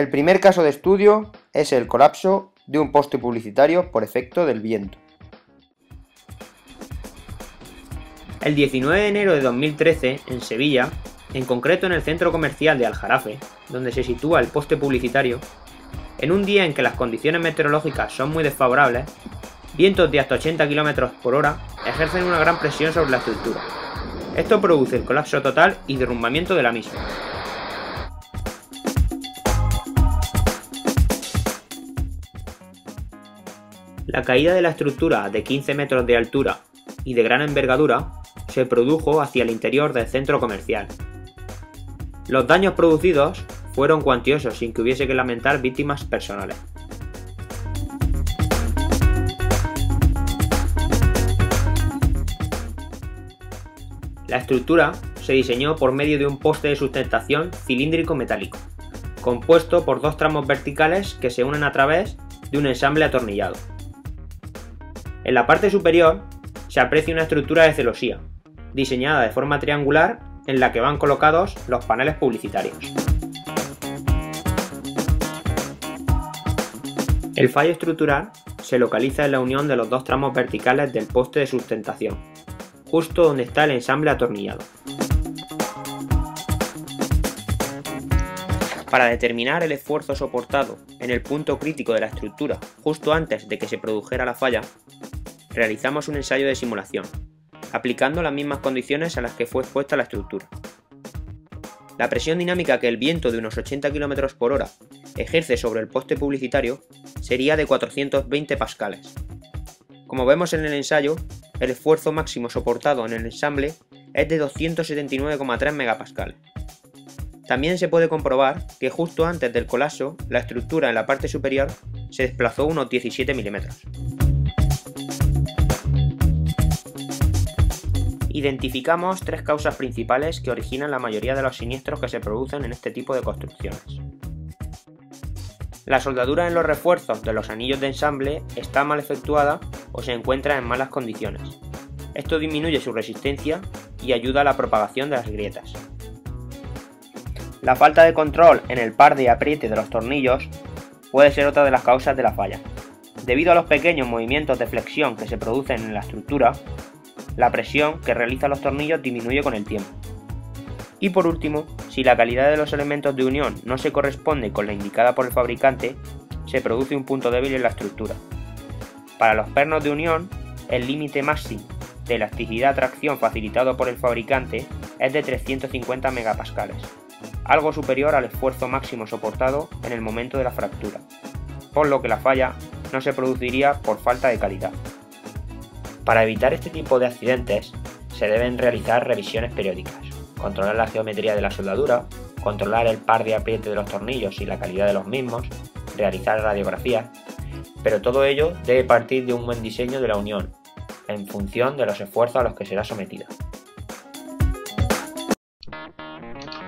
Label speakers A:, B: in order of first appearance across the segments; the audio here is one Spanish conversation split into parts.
A: El primer caso de estudio es el colapso de un poste publicitario por efecto del viento.
B: El 19 de enero de 2013, en Sevilla, en concreto en el centro comercial de Aljarafe, donde se sitúa el poste publicitario, en un día en que las condiciones meteorológicas son muy desfavorables, vientos de hasta 80 km por hora ejercen una gran presión sobre la estructura. Esto produce el colapso total y derrumbamiento de la misma. La caída de la estructura de 15 metros de altura y de gran envergadura se produjo hacia el interior del centro comercial. Los daños producidos fueron cuantiosos sin que hubiese que lamentar víctimas personales. La estructura se diseñó por medio de un poste de sustentación cilíndrico metálico, compuesto por dos tramos verticales que se unen a través de un ensamble atornillado. En la parte superior se aprecia una estructura de celosía, diseñada de forma triangular en la que van colocados los paneles publicitarios. El fallo estructural se localiza en la unión de los dos tramos verticales del poste de sustentación, justo donde está el ensamble atornillado. Para determinar el esfuerzo soportado en el punto crítico de la estructura justo antes de que se produjera la falla, realizamos un ensayo de simulación, aplicando las mismas condiciones a las que fue expuesta la estructura. La presión dinámica que el viento de unos 80 km por hora ejerce sobre el poste publicitario sería de 420 pascales. Como vemos en el ensayo, el esfuerzo máximo soportado en el ensamble es de 279,3 megapascales. También se puede comprobar que justo antes del colapso, la estructura en la parte superior se desplazó unos 17 milímetros. Identificamos tres causas principales que originan la mayoría de los siniestros que se producen en este tipo de construcciones. La soldadura en los refuerzos de los anillos de ensamble está mal efectuada o se encuentra en malas condiciones. Esto disminuye su resistencia y ayuda a la propagación de las grietas. La falta de control en el par de apriete de los tornillos puede ser otra de las causas de la falla. Debido a los pequeños movimientos de flexión que se producen en la estructura, la presión que realizan los tornillos disminuye con el tiempo. Y por último, si la calidad de los elementos de unión no se corresponde con la indicada por el fabricante, se produce un punto débil en la estructura. Para los pernos de unión, el límite máximo de elasticidad-tracción facilitado por el fabricante es de 350 megapascales, algo superior al esfuerzo máximo soportado en el momento de la fractura, por lo que la falla no se produciría por falta de calidad. Para evitar este tipo de accidentes, se deben realizar revisiones periódicas, controlar la geometría de la soldadura, controlar el par de apriete de los tornillos y la calidad de los mismos, realizar radiografías, pero todo ello debe partir de un buen diseño de la unión, en función de los esfuerzos a los que será sometida.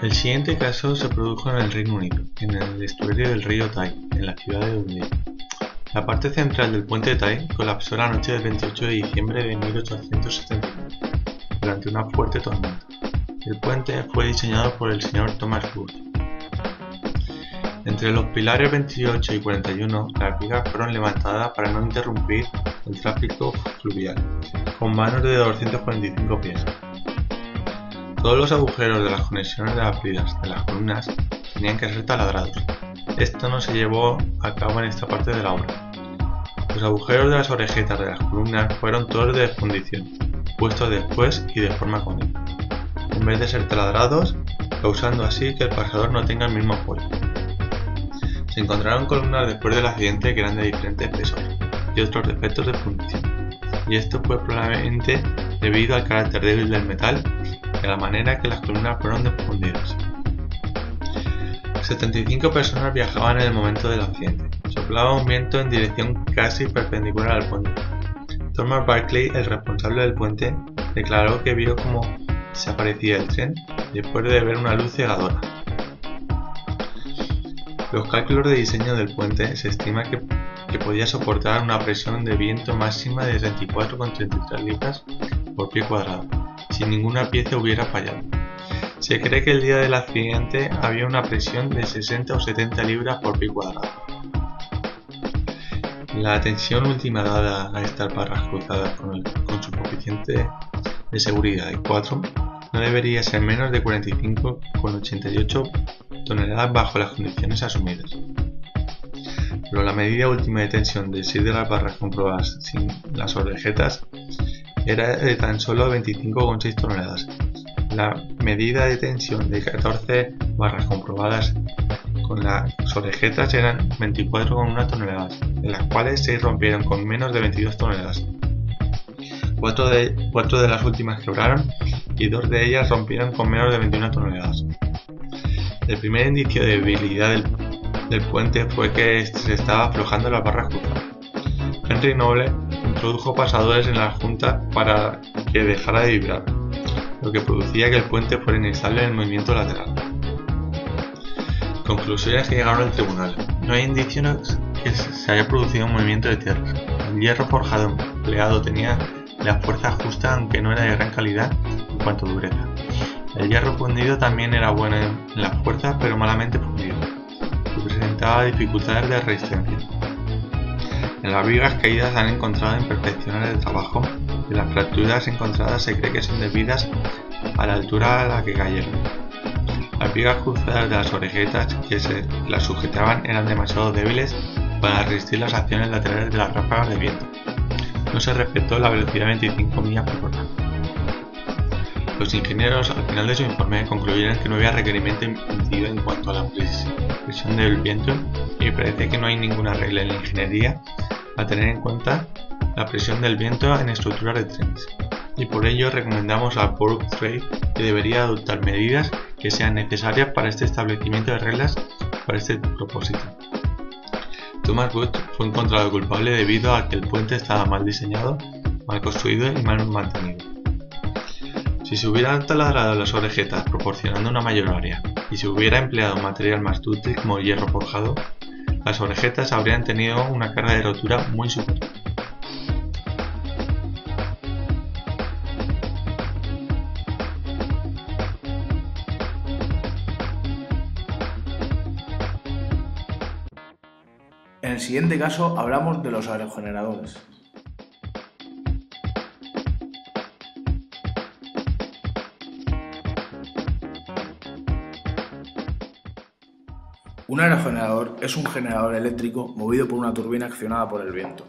C: El siguiente caso se produjo en el Reino Unido, en el estuario del río Tay, en la ciudad de Dundee. La parte central del puente Tay colapsó la noche del 28 de diciembre de 1879, durante una fuerte tormenta. El puente fue diseñado por el señor Thomas Wood. Entre los pilares 28 y 41, las vigas fueron levantadas para no interrumpir el tráfico fluvial, con vanos de 245 pies. Todos los agujeros de las conexiones de las vigas de las columnas tenían que ser taladrados. Esto no se llevó a cabo en esta parte de la obra. Los agujeros de las orejetas de las columnas fueron todos de fundición, puestos después y de forma cónica, en vez de ser taladrados, causando así que el pasador no tenga el mismo apoyo. Se encontraron columnas después del accidente que eran de diferente espesor y otros defectos de fundición, y esto fue probablemente debido al carácter débil del metal y a la manera que las columnas fueron fundidas. 75 personas viajaban en el momento del accidente. Soplaba un viento en dirección casi perpendicular al puente. Thomas Barclay, el responsable del puente, declaró que vio cómo desaparecía el tren después de ver una luz cegadora. Los cálculos de diseño del puente se estima que podía soportar una presión de viento máxima de 34,33 libras por pie cuadrado, si ninguna pieza hubiera fallado. Se cree que el día del accidente había una presión de 60 o 70 libras por pie cuadrado. La tensión última dada a estas barras cruzadas con su coeficiente de seguridad de 4 no debería ser menos de 45,88 toneladas bajo las condiciones asumidas. Pero la medida última de tensión de 6 de las barras comprobadas sin las orejetas era de tan solo 25,6 toneladas. La medida de tensión de 14 barras comprobadas con las orejetas eran 24,1 toneladas, de las cuales 6 rompieron con menos de 22 toneladas. 4 de las últimas quebraron y 2 de ellas rompieron con menos de 21 toneladas. El primer indicio de debilidad del puente fue que se estaba aflojando las barras cruzadas. Henry Noble introdujo pasadores en la junta para que dejara de vibrar, lo que producía que el puente fuera inestable en el movimiento lateral. Conclusiones que llegaron al tribunal. No hay indicios que se haya producido un movimiento de tierra. El hierro forjado empleado tenía la fuerza justa, aunque no era de gran calidad en cuanto a dureza. El hierro fundido también era bueno en la fuerza, pero malamente fundido, y presentaba dificultades de resistencia. En las vigas caídas han encontrado imperfecciones de trabajo y las fracturas encontradas se cree que son debidas a la altura a la que cayeron. Las vigas cruzadas de las orejetas que las sujetaban eran demasiado débiles para resistir las acciones laterales de las ráfagas de viento. No se respetó la velocidad de 25 millas por hora. Los ingenieros al final de su informe concluyeron que no había requerimiento impedido en cuanto a la presión del viento y parece que no hay ninguna regla en la ingeniería a tener en cuenta la presión del viento en estructuras de trenes, y por ello recomendamos al Board of Trade que debería adoptar medidas que sean necesarias para este establecimiento de reglas para este propósito. Thomas Wood fue encontrado culpable debido a que el puente estaba mal diseñado, mal construido y mal mantenido. Si se hubieran taladrado las orejetas proporcionando una mayor área y se hubiera empleado un material más dúctil como el hierro forjado, las orejetas habrían tenido una carga de rotura muy superior.
D: En el siguiente caso hablamos de los aerogeneradores. Un aerogenerador es un generador eléctrico movido por una turbina accionada por el viento.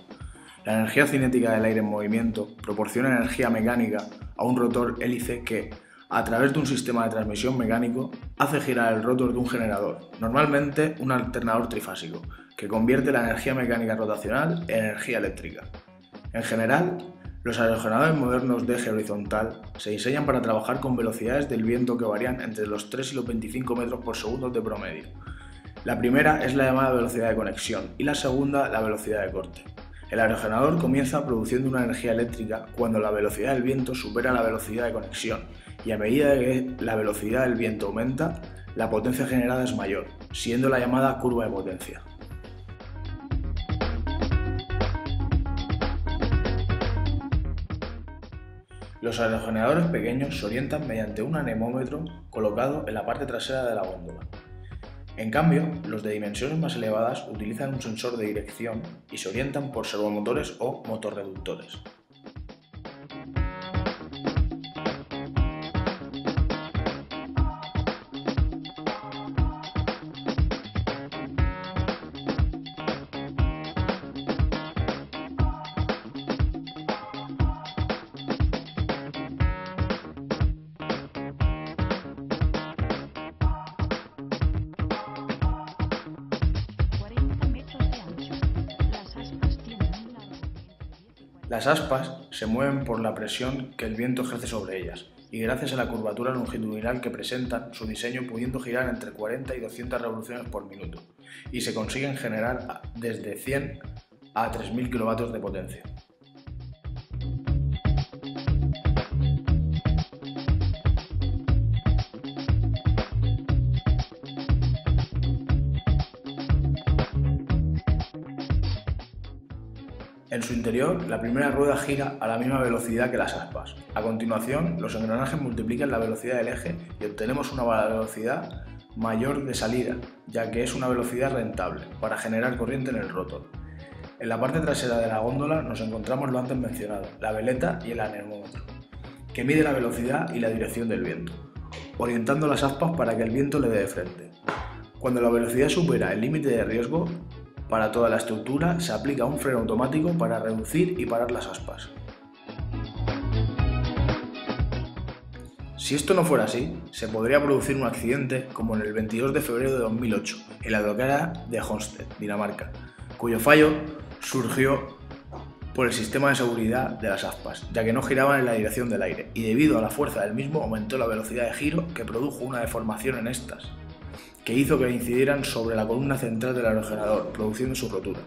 D: La energía cinética del aire en movimiento proporciona energía mecánica a un rotor hélice que, a través de un sistema de transmisión mecánico, hace girar el rotor de un generador, normalmente un alternador trifásico, que convierte la energía mecánica rotacional en energía eléctrica. En general, los aerogeneradores modernos de eje horizontal se diseñan para trabajar con velocidades del viento que varían entre los 3 y los 25 metros por segundo de promedio. La primera es la llamada velocidad de conexión y la segunda la velocidad de corte. El aerogenerador comienza produciendo una energía eléctrica cuando la velocidad del viento supera la velocidad de conexión, y a medida que la velocidad del viento aumenta, la potencia generada es mayor, siendo la llamada curva de potencia. Los aerogeneradores pequeños se orientan mediante un anemómetro colocado en la parte trasera de la góndola. En cambio, los de dimensiones más elevadas utilizan un sensor de dirección y se orientan por servomotores o motorreductores. Las aspas se mueven por la presión que el viento ejerce sobre ellas y gracias a la curvatura longitudinal que presentan, su diseño pudiendo girar entre 40 y 200 revoluciones por minuto, y se consiguen generar desde 100 a 3000 kW de potencia. En su interior, la primera rueda gira a la misma velocidad que las aspas. A continuación, los engranajes multiplican la velocidad del eje y obtenemos una velocidad mayor de salida, ya que es una velocidad rentable para generar corriente en el rotor. En la parte trasera de la góndola nos encontramos lo antes mencionado, la veleta y el anemómetro, que mide la velocidad y la dirección del viento, orientando las aspas para que el viento le dé de frente. Cuando la velocidad supera el límite de riesgo, para toda la estructura se aplica un freno automático para reducir y parar las aspas. Si esto no fuera así, se podría producir un accidente como en el 22 de febrero de 2008 en la doquera de Holsted, Dinamarca, cuyo fallo surgió por el sistema de seguridad de las aspas, ya que no giraban en la dirección del aire, y debido a la fuerza del mismo aumentó la velocidad de giro, que produjo una deformación en estas, que hizo que incidieran sobre la columna central del aerogenerador, produciendo su rotura.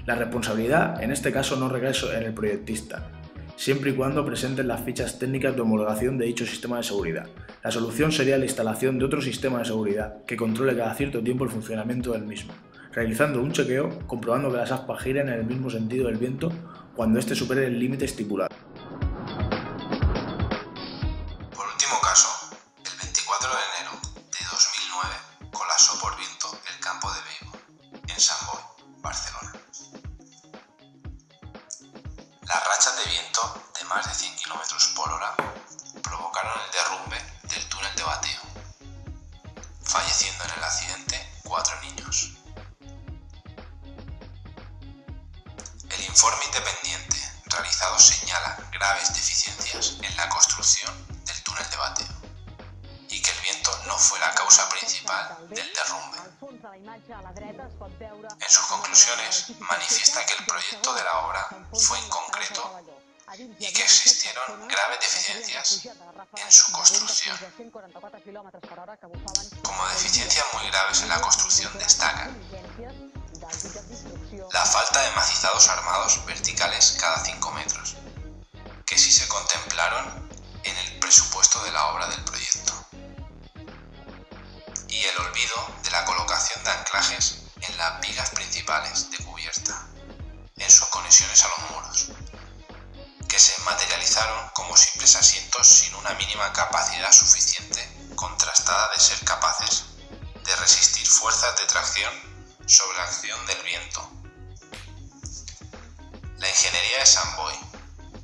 D: La responsabilidad en este caso no recae en el proyectista, siempre y cuando presenten las fichas técnicas de homologación de dicho sistema de seguridad. La solución sería la instalación de otro sistema de seguridad que controle cada cierto tiempo el funcionamiento del mismo, realizando un chequeo comprobando que las aspas giren en el mismo sentido del viento cuando éste supere el límite estipulado.
E: Por último caso, el 24 de enero de 2009 colapsó por viento el campo de Vigo, en Sant Boi, Barcelona. Las rachas de viento de más de 100 km por hora provocaron el derrumbe del túnel de Bateo, falleciendo en el accidente 4 niños. El informe independiente realizado señala graves deficiencias en la construcción del túnel de Bateo y que el viento no fue la causa principal del derrumbe. En sus conclusiones manifiesta que el proyecto de la obra fue inconcreto y que existieron graves deficiencias en su construcción. Como deficiencias muy graves en la construcción destacan la falta de macizados armados verticales cada 5 metros, que sí se contemplaron en el presupuesto de la obra del proyecto, y el olvido de la colocación de anclajes en las vigas principales de cubierta, en sus conexiones a los muros, que se materializaron como simples asientos sin una mínima capacidad suficiente contrastada de ser capaces de resistir fuerzas de tracción sobre la acción del viento. La ingeniería de Sant Boi,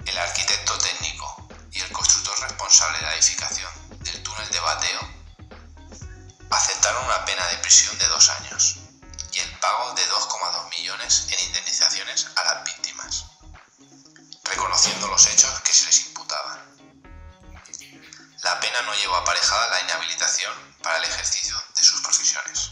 E: el arquitecto técnico y el constructor responsable de la edificación del túnel de Bateo aceptaron una pena de prisión de 2 años y el pago de 2,2 millones en indemnizaciones a las víctimas, reconociendo los hechos que se les imputaban. La pena no llevó aparejada la inhabilitación para el ejercicio de sus profesiones.